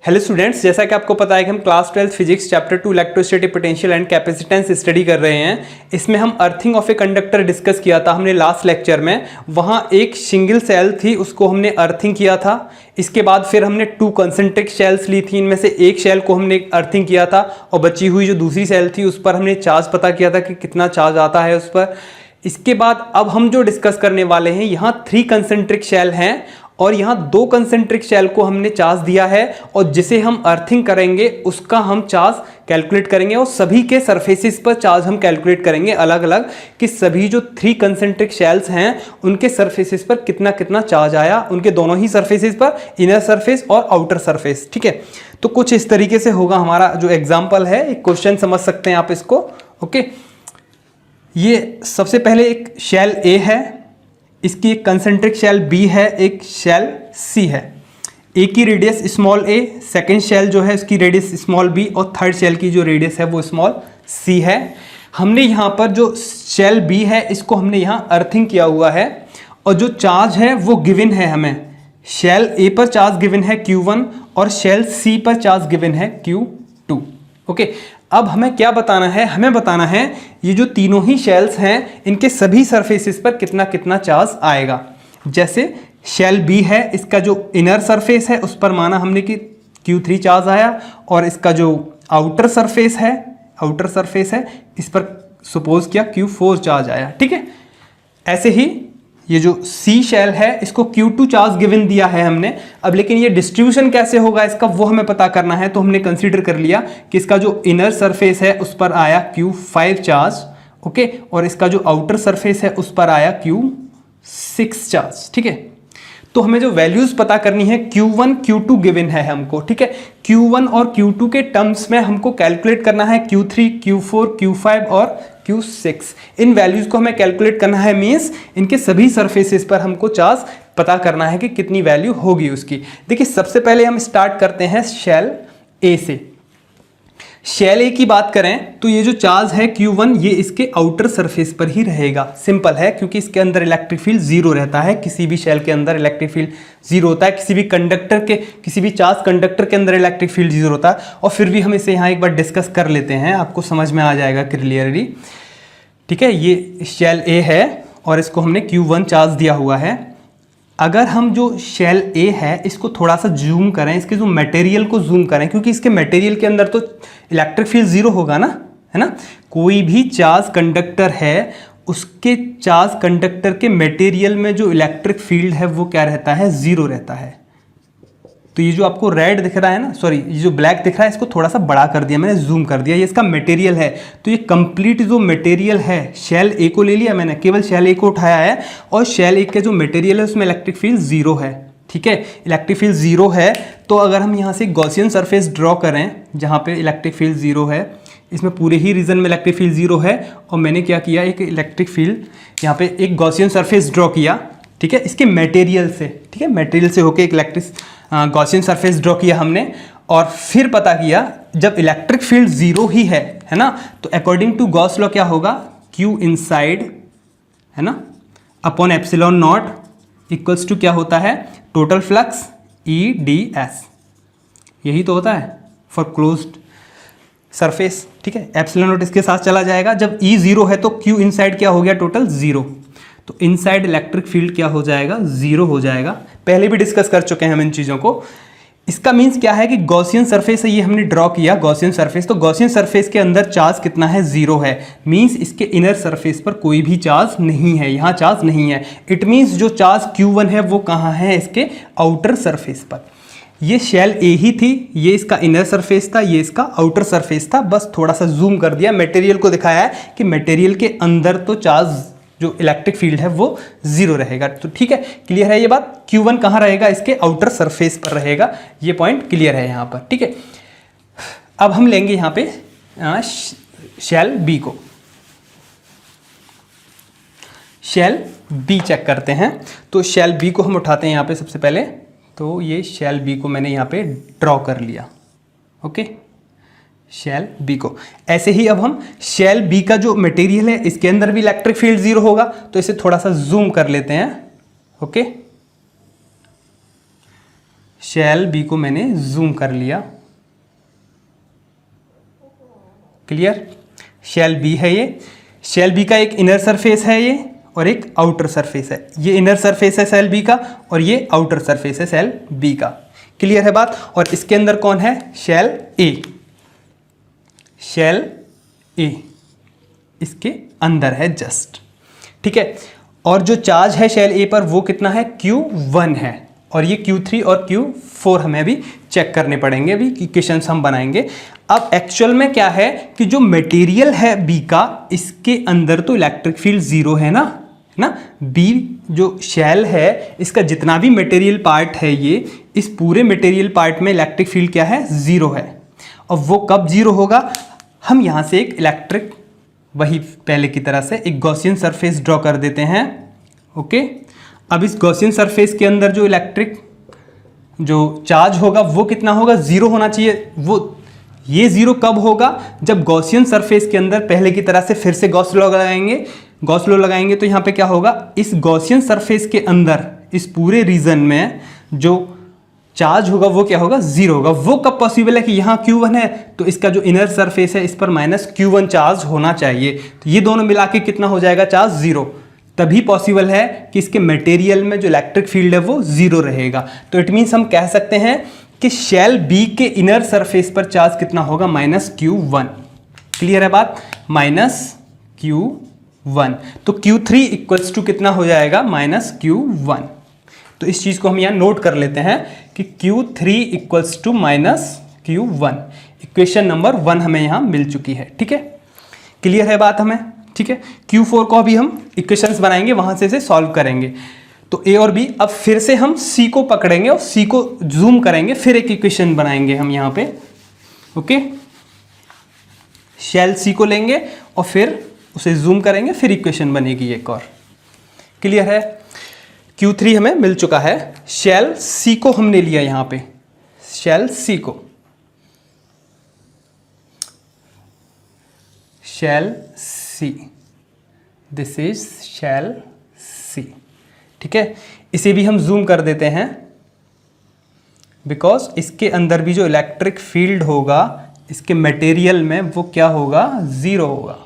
Hello students, जैसा कि आपको पता है कि हम class 12 physics chapter 2 electrostatic potential and capacitance study कर रहे हैं। इसमें हम earthing of a conductor discuss किया था हमने लास्ट लेक्चर में। वहाँ एक सिंगल सेल थी, उसको हमने अर्थिंग किया था। इसके बाद फिर हमने 2 कंसेंट्रिक शेल्स ली थी, इनमें से एक शेल को हमने अर्थिंग किया था और बची हुई जो दूसरी सेल थी उस पर हमने चार्ज पता किया था कि कितना चार्ज आता है उस पर। इसके बाद अब हम जो डिस्कस करने वाले हैं, यहाँ 3 कंसेंट्रिक शेल हैं और यहाँ 2 कंसेंट्रिक शेल को हमने चार्ज दिया है और जिसे हम अर्थिंग करेंगे उसका हम चार्ज कैलकुलेट करेंगे और सभी के सरफेसेस पर चार्ज हम कैलकुलेट करेंगे अलग अलग कि सभी जो 3 कंसेंट्रिक शेल्स हैं उनके सरफेसेस पर कितना कितना चार्ज आया, उनके दोनों ही सरफेसेस पर, इनर सरफेस और आउटर सरफेस। ठीक है, तो कुछ इस तरीके से होगा हमारा जो एग्जाम्पल है। एक क्वेश्चन समझ सकते हैं आप इसको। ओके, ये सबसे पहले एक शेल ए है, इसकी एक कंसेंट्रिक शेल बी है, एक शेल सी है। ए की रेडियस स्मॉल ए, सेकेंड शेल जो है इसकी रेडियस स्मॉल बी और थर्ड शेल की जो रेडियस है वो स्मॉल सी है। हमने यहाँ पर जो शेल बी है इसको हमने यहाँ अर्थिंग किया हुआ है और जो चार्ज है वो गिवन है हमें। शेल ए पर चार्ज गिवन है Q1 और शेल सी पर चार्ज गिवन है Q2। ओके, अब हमें क्या बताना है? हमें बताना है ये जो तीनों ही शेल्स हैं इनके सभी सरफेसेस पर कितना कितना चार्ज आएगा। जैसे शेल बी है, इसका जो इनर सरफेस है उस पर माना हमने कि Q3 चार्ज आया और इसका जो आउटर सरफेस है इस पर सपोज किया Q4 चार्ज आया। ठीक है, ऐसे ही ये जो सी शेल है इसको Q2 चार्ज गिवन दिया है हमने। अब लेकिन ये डिस्ट्रीब्यूशन कैसे होगा इसका वो हमें पता करना है, तो हमने कंसीडर कर लिया कि इसका जो इनर सरफेस है उस पर आया Q5 चार्ज। ओके, और इसका जो आउटर सरफेस है उस पर आया Q6 चार्ज। ठीक है, तो हमें जो वैल्यूज पता करनी है Q1 Q2 गिवन है हमको। ठीक है, Q1 और Q2 के टर्म्स में हमको कैलकुलेट करना है Q3 Q4 Q5 और Q6। इन वैल्यूज को हमें कैलकुलेट करना है, मींस इनके सभी सरफेसेस पर हमको चार्ज पता करना है कि कितनी वैल्यू होगी उसकी। देखिए, सबसे पहले हम स्टार्ट करते हैं शेल ए से। शेल ए की बात करें तो ये जो चार्ज है Q1 ये इसके आउटर सरफेस पर ही रहेगा। सिंपल है, क्योंकि इसके अंदर इलेक्ट्रिक फील्ड 0 रहता है। किसी भी शेल के अंदर इलेक्ट्रिक फील्ड 0 होता है, किसी भी चार्ज कंडक्टर के अंदर इलेक्ट्रिक फील्ड 0 होता है। और फिर भी हम इसे यहाँ एक बार डिस्कस कर लेते हैं, आपको समझ में आ जाएगा क्लियरली। ठीक है, ये शेल ए है और इसको हमने Q1 चार्ज दिया हुआ है। अगर हम जो शेल ए है इसको थोड़ा सा जूम करें, इसके जो मटेरियल को जूम करें, क्योंकि इसके मटेरियल के अंदर तो इलेक्ट्रिक फील्ड 0 होगा ना, है ना। कोई भी चार्ज कंडक्टर है उसके चार्ज कंडक्टर के मटेरियल में जो इलेक्ट्रिक फील्ड है वो क्या रहता है? 0 रहता है। तो ये जो आपको रेड दिख रहा है ना, सॉरी ये जो ब्लैक दिख रहा है इसको थोड़ा सा बड़ा कर दिया मैंने, जूम कर दिया। ये इसका मटेरियल है। तो ये कंप्लीट जो मटेरियल है, शेल ए को ले लिया मैंने, केवल शेल ए को उठाया है और शेल ए के जो मटेरियल है उसमें इलेक्ट्रिक फील्ड 0 है। ठीक है, इलेक्ट्रिक फील्ड 0 है। तो अगर हम यहाँ से गॉसियन सरफेस ड्रॉ करें जहाँ पे इलेक्ट्रिक फील्ड 0 है, इसमें पूरे ही रीजन में इलेक्ट्रिक फील्ड 0 है और मैंने क्या किया, एक इलेक्ट्रिक फील्ड यहाँ पे एक गॉसियन सरफेस ड्रॉ किया। ठीक है, इसके मटेरियल से, ठीक है, मटेरियल से होके एक इलेक्ट्रिक गॉसियन सरफेस ड्रॉ किया हमने और फिर पता किया जब इलेक्ट्रिक फील्ड 0 ही है ना, तो अकॉर्डिंग टू गॉस लॉ क्या होगा? Q इनसाइड, है ना, upon epsilon naught equals to क्या होता है? Total flux EdS। यही तो होता है फॉर क्लोज्ड सरफेस। ठीक है, एप्सिलॉन नॉट इसके साथ चला जाएगा। जब E 0 है तो Q इनसाइड क्या हो गया? टोटल 0। तो इनसाइड इलेक्ट्रिक फील्ड क्या हो जाएगा? 0 हो जाएगा। पहले भी डिस्कस कर चुके हैं हम इन चीज़ों को। इसका मीन्स क्या है कि गॉसियन सरफेस है, ये हमने ड्रॉ किया गॉसियन सरफेस। तो गॉसियन सरफेस के अंदर चार्ज कितना है? 0 है। मीन्स इसके इनर सरफेस पर कोई भी चार्ज नहीं है, यहाँ चार्ज नहीं है। इट मीन्स जो चार्ज Q1 है वो कहाँ है? इसके आउटर सरफेस पर। ये शेल ए ही थी, ये इसका इनर सरफेस था, ये इसका आउटर सरफेस था। बस थोड़ा सा जूम कर दिया, मटेरियल को दिखाया है कि मटेरियल के अंदर तो चार्ज जो इलेक्ट्रिक फील्ड है वो 0 रहेगा। तो ठीक है, क्लियर है ये बात। Q1 कहाँ रहेगा? इसके आउटर सरफेस पर रहेगा। ये पॉइंट क्लियर है यहाँ पर। ठीक है, अब हम लेंगे यहाँ पे शेल बी को। शेल बी चेक करते हैं। तो शेल बी को हम उठाते हैं यहाँ पे सबसे पहले। तो ये शेल बी को मैंने यहाँ पे ड्रॉ कर लिया। ओके, शेल बी को। ऐसे ही अब हम शेल बी का जो मटेरियल है इसके अंदर भी इलेक्ट्रिक फील्ड 0 होगा, तो इसे थोड़ा सा जूम कर लेते हैं। ओके, शेल बी को मैंने जूम कर लिया, क्लियर। शेल बी है ये, शेल बी का एक इनर सरफेस है ये और एक आउटर सरफेस है। ये इनर सरफेस है शेल बी का और ये आउटर सरफेस है शेल बी का, क्लियर है बात। और इसके अंदर कौन है, शेल ए, शेल ए इसके अंदर है जस्ट, ठीक है। और जो चार्ज है शेल ए पर वो कितना है, Q1 है, और ये Q3 और Q4 हमें अभी चेक करने पड़ेंगे, अभी इक्वेशंस हम बनाएंगे। अब एक्चुअल में क्या है कि जो मटेरियल है बी का, इसके अंदर तो इलेक्ट्रिक फील्ड जीरो है ना, बी जो शेल है इसका जितना भी मटेरियल पार्ट है ये, इस पूरे मटेरियल पार्ट में इलेक्ट्रिक फील्ड क्या है, जीरो है। और वो कब जीरो होगा, हम यहाँ से एक इलेक्ट्रिक, वही पहले की तरह से एक गॉसियन सरफेस ड्रॉ कर देते हैं, ओके। अब इस गॉसियन सरफेस के अंदर जो इलेक्ट्रिक जो चार्ज होगा वो कितना होगा, जीरो होना चाहिए। वो ये जीरो कब होगा, जब गॉसियन सरफेस के अंदर पहले की तरह से फिर से गॉस लॉ लगाएंगे तो यहाँ पे क्या होगा, इस गॉसियन सरफेस के अंदर इस पूरे रीजन में जो चार्ज होगा वो क्या होगा, जीरो होगा। वो कब पॉसिबल है कि यहाँ Q1 है तो इसका जो इनर सरफेस है इस पर माइनस Q1 चार्ज होना चाहिए, तो ये दोनों मिला के कितना हो जाएगा, चार्ज जीरो। तभी पॉसिबल है कि इसके मटेरियल में जो इलेक्ट्रिक फील्ड है वो जीरो रहेगा। तो इट मीन्स हम कह सकते हैं कि शेल बी के इनर सरफेस पर चार्ज कितना होगा, -Q1, क्लियर है बात, -Q1। तो Q3 इक्वल्स टू कितना हो जाएगा, -Q1। तो इस चीज को हम यहाँ नोट कर लेते हैं कि Q3 equals to -Q1। Equation number 1 हमें यहाँ मिल चुकी है, ठीक है, क्लियर है बात हमें, ठीक है। Q4 को अभी हम इक्वेशंस बनाएंगे, वहां से इसे सॉल्व करेंगे। तो ए और बी, अब फिर से हम सी को पकड़ेंगे और सी को जूम करेंगे, फिर एक इक्वेशन बनाएंगे हम यहाँ पे, ओके। शेल सी को लेंगे और फिर उसे जूम करेंगे, फिर इक्वेशन बनेगी एक और, क्लियर है। Q3 हमें मिल चुका है, शेल सी को हमने लिया यहाँ पे, शेल सी को, shell C, this is shell C, ठीक है। इसे भी हम जूम कर देते हैं, बिकॉज इसके अंदर भी जो इलेक्ट्रिक फील्ड होगा इसके मटेरियल में वो क्या होगा, जीरो होगा।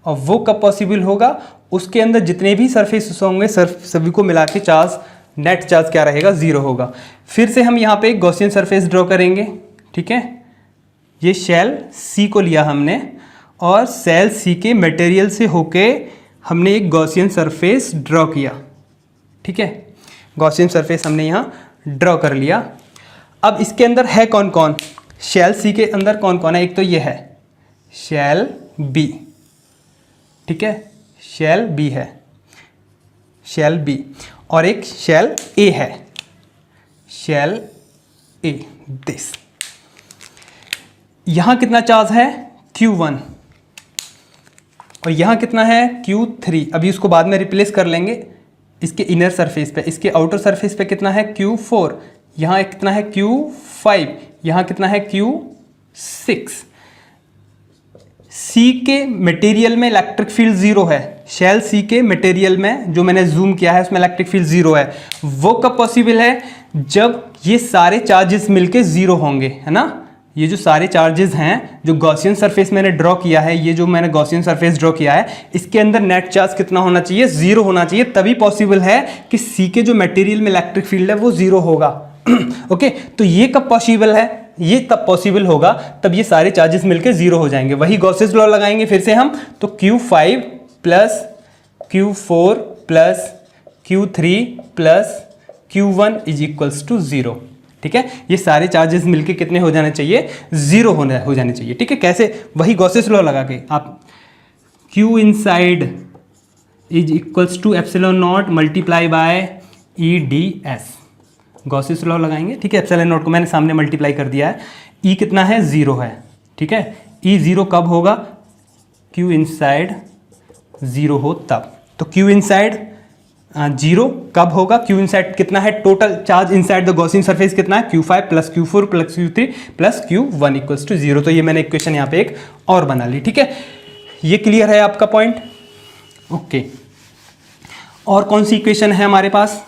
और वो कब पॉसिबल होगा, उसके अंदर जितने भी सरफेस होंगे सभी को मिला के चार्ज, नेट चार्ज क्या रहेगा, जीरो होगा। फिर से हम यहाँ पे एक गॉसियन सरफेस ड्रॉ करेंगे, ठीक है। ये शेल सी को लिया हमने और शेल सी के मटेरियल से होके हमने एक गॉसियन सरफेस ड्रॉ किया, ठीक है। गॉसियन सरफेस हमने यहाँ ड्रॉ कर लिया। अब इसके अंदर है कौन कौन, शेल सी के अंदर कौन कौन है, एक तो ये है शेल बी, ठीक है, शेल बी है, शेल बी, और एक शेल ए है, शेल ए, दिस। यहां कितना चार्ज है, Q1, और यहां कितना है, Q3। अभी उसको बाद में रिप्लेस कर लेंगे इसके इनर सरफेस पे। इसके आउटर सरफेस पे कितना है, Q4, यहाँ कितना है, Q5, यहाँ कितना है, Q6। सी के मटेरियल में इलेक्ट्रिक फील्ड जीरो है, शेल सी के मटेरियल में जो मैंने जूम किया है उसमें इलेक्ट्रिक फील्ड जीरो है। वो कब पॉसिबल है, जब ये सारे चार्जेस मिलके जीरो होंगे, है ना। ये जो सारे चार्जेस हैं, जो गॉसियन सरफेस मैंने ड्रॉ किया है, ये जो मैंने गॉसियन सरफेस ड्रॉ किया है, इसके अंदर नेट चार्ज कितना होना चाहिए, जीरो होना चाहिए। तभी पॉसिबल है कि सी के जो मटेरियल में इलेक्ट्रिक फील्ड है वो जीरो होगा। ओके, तो ये कब पॉसिबल है, ये तब पॉसिबल होगा तब ये सारे चार्जेस मिलकर जीरो हो जाएंगे। वही गॉसेस लॉ लगाएंगे फिर से हम, तो Q5 plus Q4 plus Q3 plus Q1 is equals to zero, ठीक है। ये सारे चार्जेस मिलके कितने हो जाने चाहिए, जीरो हो जाने चाहिए, ठीक है। कैसे, वही गॉसेस लॉ लगा के आप Q inside is equals to epsilon naught multiply by EDS, Gauss's law लगाएंगे, ठीक है। एप्सिलॉन नॉट को मैंने सामने मल्टीप्लाई कर दिया है, E कितना है, जीरो है, ठीक है। E जीरो कब होगा, Q इनसाइड जीरो हो तब। तो Q इनसाइड जीरो कब होगा, Q इनसाइड कितना है, total charge inside the Gaussian surface कितना है, Q5 plus Q4 plus Q3 plus Q1 equals to zero. तो ये मैंने इक्वेशन यहाँ पे एक और बना ली, ठीक है। ये क्लियर है आपका पॉइंट, ओके। और कौन सी इक्वेशन है हमारे पास,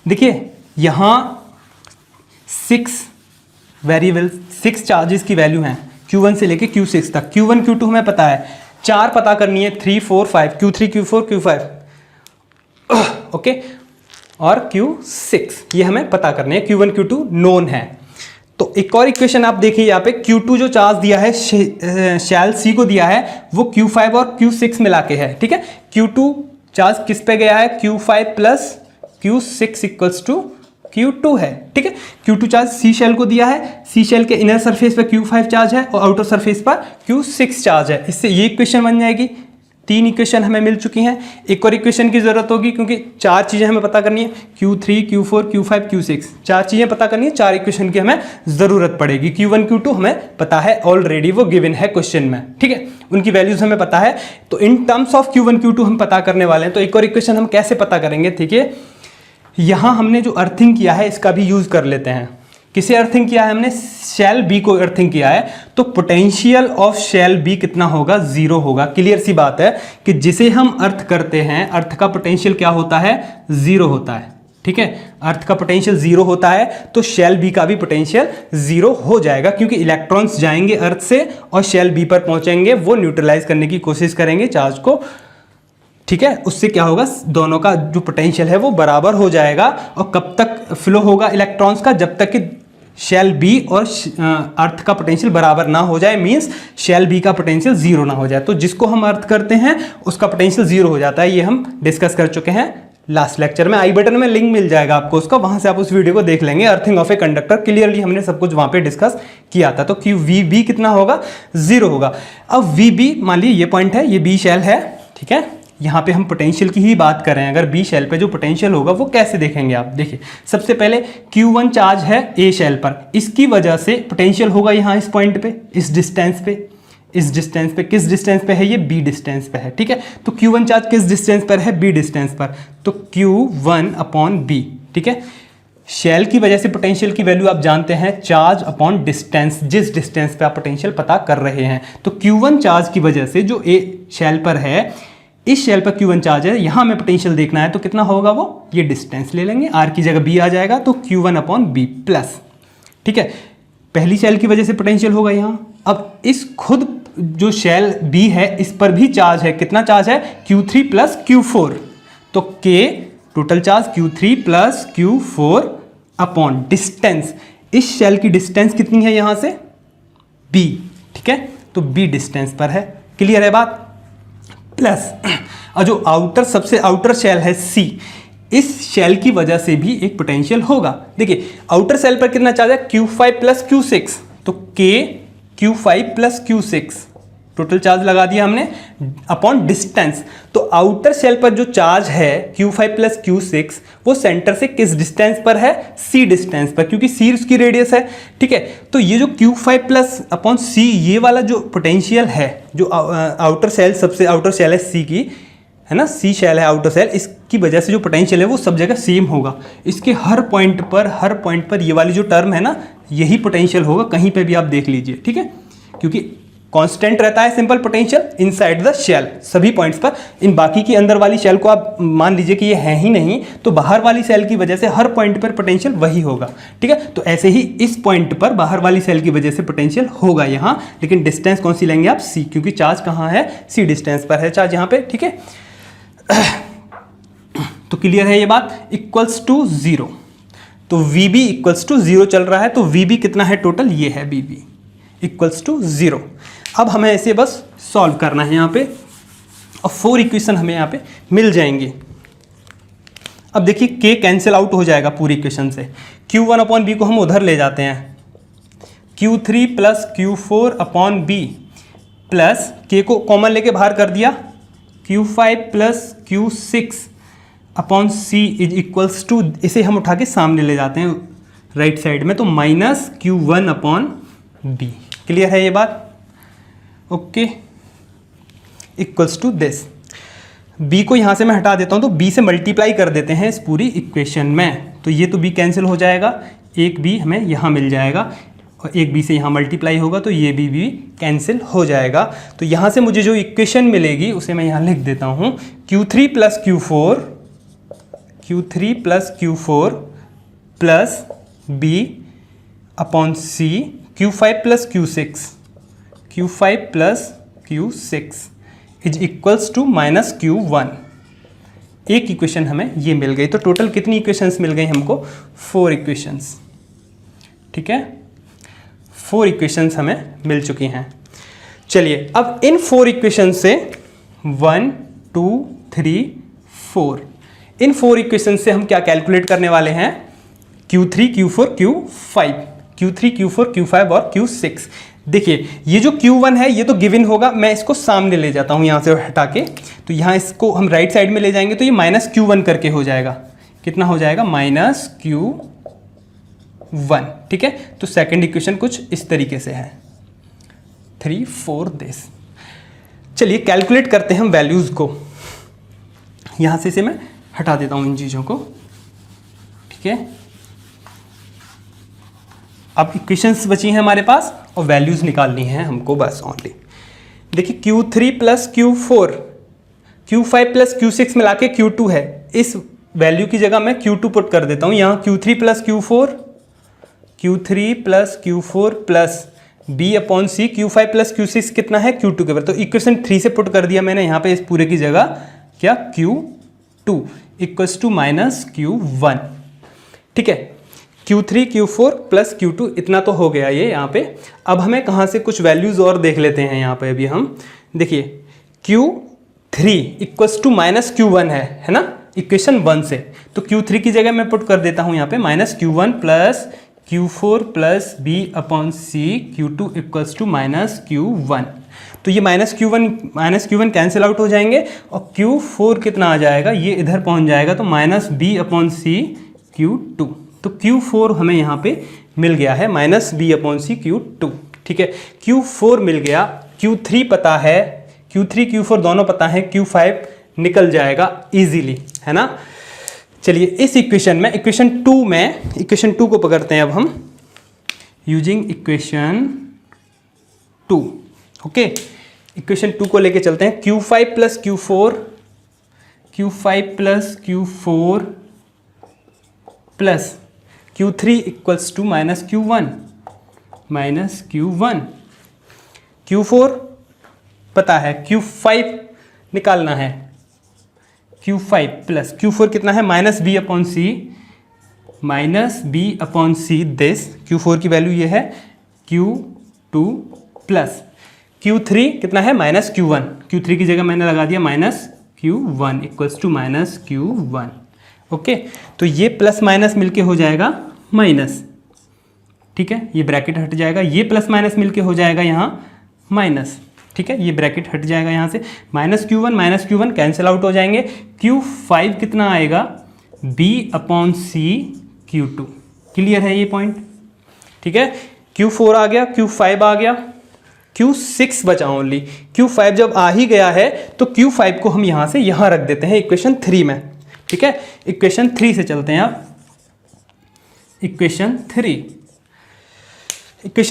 देखिए यहाँ 6 वेरिएबल 6 चार्जेस की वैल्यू हैं Q1 से लेके Q6 तक। Q1 Q2 हमें पता है, 4 पता करनी है, 3 4 5, Q3 Q4 Q5 ओके, और Q6 ये हमें पता करने हैं। Q1 Q2 नोन है। तो एक और इक्वेशन आप देखिए यहाँ पे, Q2 जो चार्ज दिया है शैल C को दिया है वो Q5 और Q6 मिला के है, ठीक है। Q2 चार्ज किस पे गया है, Q5 plus Q6 equals to Q2 है, ठीक है। Q2 चार्ज C शेल को दिया है, C शेल के इनर सरफेस पे Q5 चार्ज है और आउटर सरफेस पर Q6 चार्ज है। इससे ये इक्वेशन बन जाएगी। 3 इक्वेशन हमें मिल चुकी हैं। एक और इक्वेशन की जरूरत होगी क्योंकि 4 चीजें हमें पता करनी है, Q3 Q4 Q5 Q6, 4 चीजें पता करनी है, 4 इक्वेशन की हमें जरूरत पड़ेगी। Q1 Q2 हमें पता है ऑलरेडी, वो गिवन है क्वेश्चन में, ठीक है, उनकी वैल्यूज हमें पता है। तो in terms of Q1 Q2 हम पता करने वाले हैं। तो एक और इक्वेशन हम कैसे पता करेंगे, ठीक है, यहां हमने जो अर्थिंग किया है इसका भी यूज कर लेते हैं। किसे अर्थिंग किया है हमने, शेल बी को अर्थिंग किया है, तो पोटेंशियल ऑफ शेल बी कितना होगा, 0 होगा। क्लियर सी बात है कि जिसे हम अर्थ करते हैं, अर्थ का पोटेंशियल क्या होता है, 0 होता है, ठीक है। अर्थ का पोटेंशियल 0 होता है तो शेल बी का भी पोटेंशियल 0 हो जाएगा, क्योंकि इलेक्ट्रॉन्स जाएंगे अर्थ से और शेल बी पर पहुंचेंगे, वो न्यूट्रलाइज करने की कोशिश करेंगे चार्ज को, ठीक है। उससे क्या होगा, दोनों का जो पोटेंशियल है वो बराबर हो जाएगा। और कब तक फ्लो होगा इलेक्ट्रॉन्स का, जब तक कि शेल बी और अर्थ का पोटेंशियल बराबर ना हो जाए, मींस शेल बी का पोटेंशियल 0 ना हो जाए। तो जिसको हम अर्थ करते हैं उसका पोटेंशियल 0 हो जाता है। ये हम डिस्कस कर चुके हैं लास्ट लेक्चर में। आई बटन में लिंक मिल जाएगा आपको उसका, वहां से आप उस वीडियो को देख लेंगे। Earthing of a conductor clearly हमने सब कुछ वहां पे डिस्कस किया था। तो क्यू वी बी कितना होगा, 0 होगा। अब वी बी, मान लीजिए ये पॉइंट है, ये बी शेल है, ठीक है। यहाँ पे हम पोटेंशियल की ही बात कर रहे हैं। अगर बी शेल पे जो पोटेंशियल होगा वो कैसे देखेंगे आप, देखिए सबसे पहले Q1 चार्ज है ए शेल पर, इसकी वजह से पोटेंशियल होगा यहाँ इस पॉइंट पे, इस डिस्टेंस पे, इस डिस्टेंस पे। किस डिस्टेंस पे है ये, बी डिस्टेंस पे है, ठीक है। तो Q1 चार्ज किस डिस्टेंस पर है, बी डिस्टेंस पर, तो Q1 अपॉन बी, ठीक है। शेल की वजह से पोटेंशियल की वैल्यू आप जानते हैं, चार्ज अपॉन डिस्टेंस, जिस डिस्टेंस पे आप पोटेंशियल पता कर रहे हैं। तो Q1 चार्ज की वजह से जो ए शेल पर है, इस शेल पर Q1 चार्ज है, यहां हमें पोटेंशियल देखना है, तो कितना होगा वो, ये डिस्टेंस ले लेंगे, R की जगह B आ जाएगा, तो Q1 अपॉन बी प्लस, ठीक है। पहली शेल की वजह से पोटेंशियल होगा यहाँ। अब इस खुद जो शेल B है इस पर भी चार्ज है, कितना चार्ज है, Q3 प्लस Q4, तो K total charge Q3 plus Q4 upon distance, इस शेल की डिस्टेंस कितनी है यहाँ से, B, ठीक है, तो B डिस्टेंस पर है। क्लियर है बात, प्लस और जो आउटर, सबसे आउटर शेल है C, इस शेल की वजह से भी एक पोटेंशियल होगा। देखिए आउटर शेल पर कितना चार्ज है, Q5 प्लस Q6, तो K Q5 plus Q6 total charge लगा दिया हमने अपॉन डिस्टेंस। तो आउटर शेल पर जो चार्ज है Q5 प्लस Q6 वो सेंटर से किस डिस्टेंस पर है, C डिस्टेंस पर, क्योंकि C उसकी रेडियस है, ठीक है। तो ये जो Q5 प्लस अपॉन C, ये वाला जो पोटेंशियल है, जो आउटर शेल, सबसे आउटर शेल है C की, है ना, C शेल है आउटर शेल, इसकी वजह से जो पोटेंशियल है वो सब जगह सेम होगा। इसके हर पॉइंट पर ये वाली जो टर्म है ना, यही पोटेंशियल होगा, कहीं पे भी आप देख लीजिए, ठीक है, क्योंकि कांस्टेंट रहता है simple potential inside the shell सभी पॉइंट्स पर। इन बाकी की अंदर वाली शेल को आप मान लीजिए कि ये है ही नहीं, तो बाहर वाली सेल की वजह से हर पॉइंट पर पोटेंशियल वही होगा, ठीक है। तो ऐसे ही इस पॉइंट पर बाहर वाली सेल की वजह से पोटेंशियल होगा यहाँ, लेकिन डिस्टेंस कौन सी लेंगे आप, C, क्योंकि चार्ज कहाँ है, C डिस्टेंस पर है चार्ज यहाँ पे, ठीक है। तो क्लियर है ये बात, इक्वल्स टू 0, तो VB इक्वल्स टू 0 चल रहा है, तो VB कितना है टोटल, ये है VB इक्वल्स टू 0। अब हमें ऐसे बस सॉल्व करना है यहाँ पे, और 4 इक्वेशन हमें यहाँ पे मिल जाएंगी। अब देखिए K कैंसिल आउट हो जाएगा पूरी इक्वेशन से, Q1 अपॉन बी को हम उधर ले जाते हैं, Q3 plus Q4 upon b plus K को कॉमन लेके बाहर कर दिया, Q5 plus Q6 upon C is equals to, इसे हम उठा के सामने ले जाते हैं राइट साइड में, तो minus Q1 upon B. Clear है ये बात, okay, equals to this. b को यहाँ से मैं हटा देता हूँ, तो b से मल्टीप्लाई कर देते हैं इस पूरी इक्वेशन में, तो ये तो b कैंसिल हो जाएगा, एक b हमें यहाँ मिल जाएगा, और एक b से यहाँ मल्टीप्लाई होगा, तो ये b कैंसिल हो जाएगा। तो यहाँ से मुझे जो इक्वेशन मिलेगी उसे मैं यहाँ लिख देता हूँ, Q3 plus Q4 plus b upon C Q5 plus Q6, Q5 plus Q6 is equals to minus Q1। एक इक्वेशन हमें ये मिल गई। तो टोटल कितनी इक्वेशंस मिल गई हमको? 4 इक्वेशंस। ठीक है, 4 इक्वेशंस हमें मिल चुकी हैं। चलिए अब इन 4 इक्वेशन से 1 2 3 4, इन 4 इक्वेशन से हम क्या कैलकुलेट करने वाले हैं? Q3 Q4 Q5, Q3 Q4 Q5 और Q6। देखिए ये जो Q1 है ये तो गिवन होगा, मैं इसको सामने ले जाता हूँ यहाँ से हटा के, तो यहाँ इसको हम राइट साइड में ले जाएंगे तो ये माइनस Q1 करके हो जाएगा। कितना हो जाएगा? Minus Q1। ठीक है, तो सेकंड इक्वेशन कुछ इस तरीके से है 3 4 दिस। चलिए कैलकुलेट करते हैं हम वैल्यूज़ को। यहाँ से इसे मैं हटा देता हूँ इन चीज़ों को। ठीक है, अब इक्वेशंस बची हैं हमारे पास और वैल्यूज़ निकालनी है हमको बस ओनली। देखिए Q3 plus Q4, Q5 plus Q6 मिला के Q2 है। इस वैल्यू की जगह मैं Q2 पुट कर देता हूँ यहाँ। Q3 plus Q4, Q3 plus Q4 plus B upon सी Q5 प्लस Q6 कितना है? Q2 के बराबर। तो इक्वेशन 3 से पुट कर दिया मैंने यहाँ पे इस पूरे की जगह क्या? Q2 equals to minus Q1। ठीक है, Q3 Q4 प्लस Q2 इतना तो हो गया ये यहाँ पे। अब हमें कहाँ से कुछ वैल्यूज़ और देख लेते हैं यहाँ पे अभी हम। देखिए Q3 equals to minus Q1 है ना, इक्वेशन 1 से। तो Q3 की जगह मैं पुट कर देता हूँ यहाँ पे minus Q1 plus Q4 plus B upon C Q2 equals to minus Q1। तो ये माइनस Q1 कैंसिल आउट हो जाएंगे और Q4 कितना आ जाएगा? ये इधर पहुँच जाएगा तो माइनस B अपॉन सी Q2। तो Q4 हमें यहाँ पे मिल गया है माइनस B अपॉन सी Q2। ठीक है, Q4 मिल गया। Q3 पता है, Q3 Q4 दोनों पता है, Q5 निकल जाएगा इजीली, है ना। चलिए इस इक्वेशन में, इक्वेशन 2 को पकड़ते हैं अब हम यूजिंग इक्वेशन 2। ओके, इक्वेशन 2 को लेके चलते हैं। Q5 plus Q4 plus Q3 equals to minus Q1। Q4 पता है, Q5 निकालना है। Q5 प्लस Q4 कितना है? Minus B upon c this. Q4 की वैल्यू ये है Q2 प्लस Q3 कितना है? Minus Q1। Q3 की जगह मैंने लगा दिया minus Q1 equals to minus Q1। Okay, तो ये प्लस माइनस मिलके हो जाएगा माइनस। ठीक है, ये ब्रैकेट हट जाएगा, ये प्लस माइनस मिलके हो जाएगा यहाँ माइनस। ठीक है, ये ब्रैकेट हट जाएगा यहाँ से। माइनस Q1 कैंसिल आउट हो जाएंगे। Q5 कितना आएगा? B अपॉन सी Q2। क्लियर है ये पॉइंट? ठीक है, Q4 आ गया, Q5 आ गया, Q6 बचा ओनली। Q5 जब आ ही गया है तो Q5 को हम यहाँ से यहाँ रख देते हैं इक्वेशन 3 में। ठीक है, इक्वेशन 3 से चलते हैं अब। इक्वेशन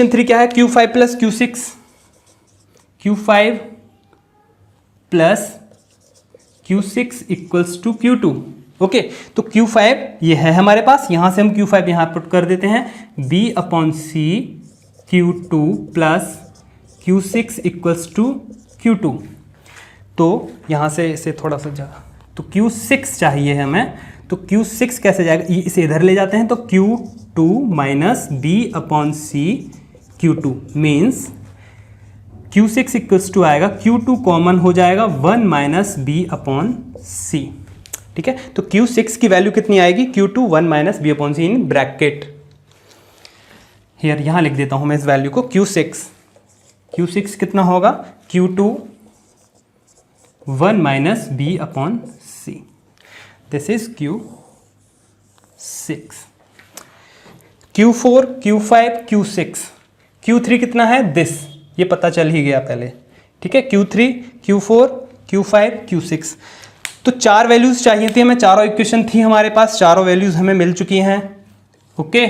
3 क्या है? Q5 plus Q6 equals to Q2। Okay, तो Q5 ये है हमारे पास, यहां से हम Q5 यहां पुट कर देते हैं। B upon C Q2 plus Q6 equals to Q2। तो यहां से इसे थोड़ा सा जगह, तो Q6 चाहिए हमें। तो Q6 कैसे जाएगा? इसे इधर ले जाते हैं तो Q2 minus B upon C Q2 means Q6 equals to आएगा, Q2 कॉमन हो जाएगा 1 माइनस B अपॉन सी। ठीक है, तो Q6 की वैल्यू कितनी आएगी? Q2 1 minus B upon c in bracket. Here यहां लिख देता हूं मैं इस वैल्यू को Q6 कितना होगा? Q2 1 minus B upon c. This is Q6। Q4 Q5 Q6, Q3 कितना है? दिस, ये पता चल ही गया पहले। ठीक है, Q3 Q4 Q5 Q6। तो 4 वैल्यूज चाहिए थी हमें, चारों इक्वेशन थी हमारे पास, चारों वैल्यूज हमें मिल चुकी हैं। ओके,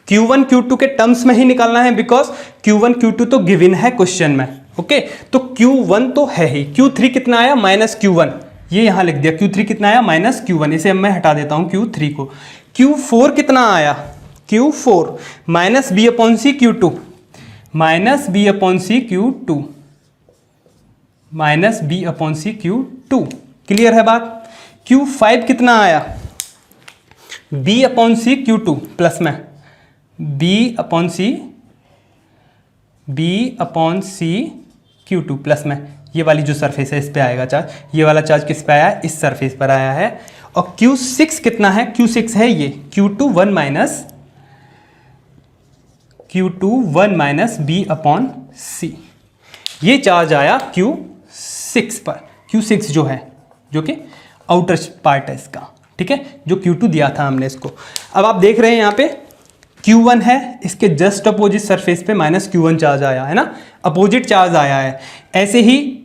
Q1 Q2 के टर्म्स में ही निकालना है बिकॉज Q1 Q2 तो गिवन है क्वेश्चन में। ओके, तो Q1 तो है ही। Q3 कितना आया? माइनस Q1, ये यहां लिख दिया। Q3 कितना आया? Minus Q1। इसे अब मैं हटा देता हूं Q3 को। Q4 कितना आया? Q4 माइनस बी अपॉन सी Q2 माइनस बी अपॉन सी Q2 माइनस बी अपॉन सी Q2। क्लियर है बात। Q5 कितना आया, बी अपॉन सी Q2 प्लस में बी अपॉन सी Q2 प्लस में ये वाली जो सरफेस है इस पे आएगा चार्ज, ये वाला चार्ज किस पे आया है, इस सरफेस पर आया है। और Q6 कितना है, Q6 है ये Q2 1 माइनस बी अपॉन सी, ये चार्ज आया Q6 पर। Q6 जो है जो कि आउटर पार्ट है इसका, ठीक है, जो Q2 दिया था हमने इसको। अब आप देख रहे हैं यहाँ पे Q1 है, इसके जस्ट अपोजिट सरफेस पे माइनस Q1 चार्ज आया है ना, अपोजिट चार्ज आया है। ऐसे ही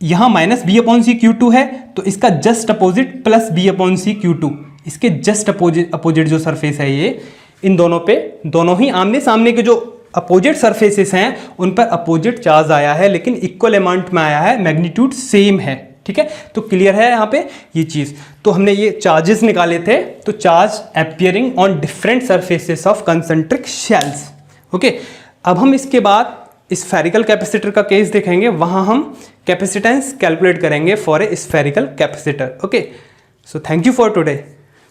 यहाँ माइनस बी अपॉन सी Q2 है तो इसका just opposite plus B upon सी Q2, इसके जस्ट अपोजिट जो सरफेस है ये, इन दोनों पे, दोनों ही आमने सामने के जो अपोजिट सरफेसेस हैं उन पर अपोजिट चार्ज आया है, लेकिन इक्वल अमाउंट में आया है, मैग्नीट्यूड सेम है, ठीक है। तो क्लियर है यहाँ पे ये चीज़। तो हमने ये चार्जेस निकाले थे, तो charge appearing on different surfaces of concentric shells. Okay, अब हम इसके बाद स्फेरिकल कैपेसिटर का केस देखेंगे, वहाँ हम कैपेसिटेंस कैलकुलेट करेंगे for a spherical capacitor. Okay, so thank you for today.